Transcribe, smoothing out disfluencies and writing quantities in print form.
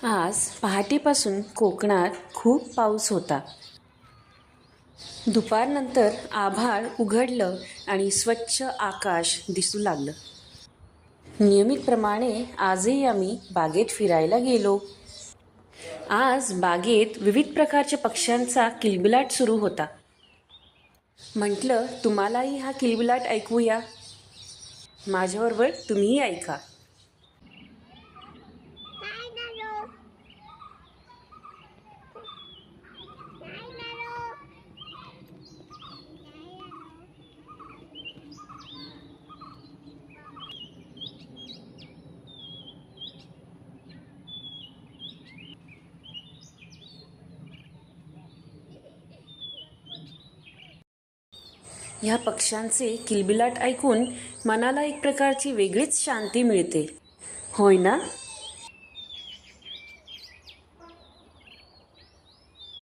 आज पहाटेपासून कोकणात खूप पाऊस होता. दुपारनंतर आभाळ उघडलं आणि स्वच्छ आकाश दिसू लागलं. नियमितप्रमाणे आजही आम्ही बागेत फिरायला गेलो. आज बागेत विविध प्रकारच्या पक्ष्यांचा किलबिलाट सुरू होता. म्हटलं तुम्हालाही हा किलबिलाट ऐकूया. माझ्याबरोबर तुम्हीही ऐका. ह्या पक्ष्यांचे किलबिलाट ऐकून मनाला एक प्रकारची वेगळीच शांती मिळते, होय ना?